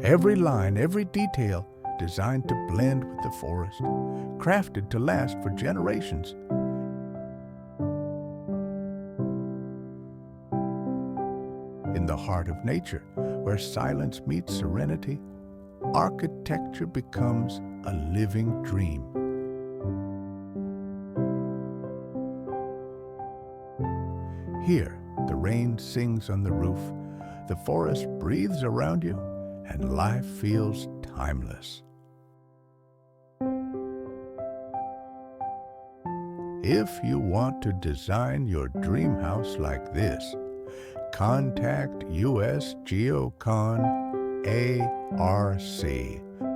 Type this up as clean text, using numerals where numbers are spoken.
Every line, every detail designed to blend with the forest, crafted to last for generations. In the heart of nature, where silence meets serenity, architecture becomes a living dream. Here, the rain sings on the roof, the forest breathes around you, and life feels timeless. If you want to design your dream house like this, contact US GeoCon ARC.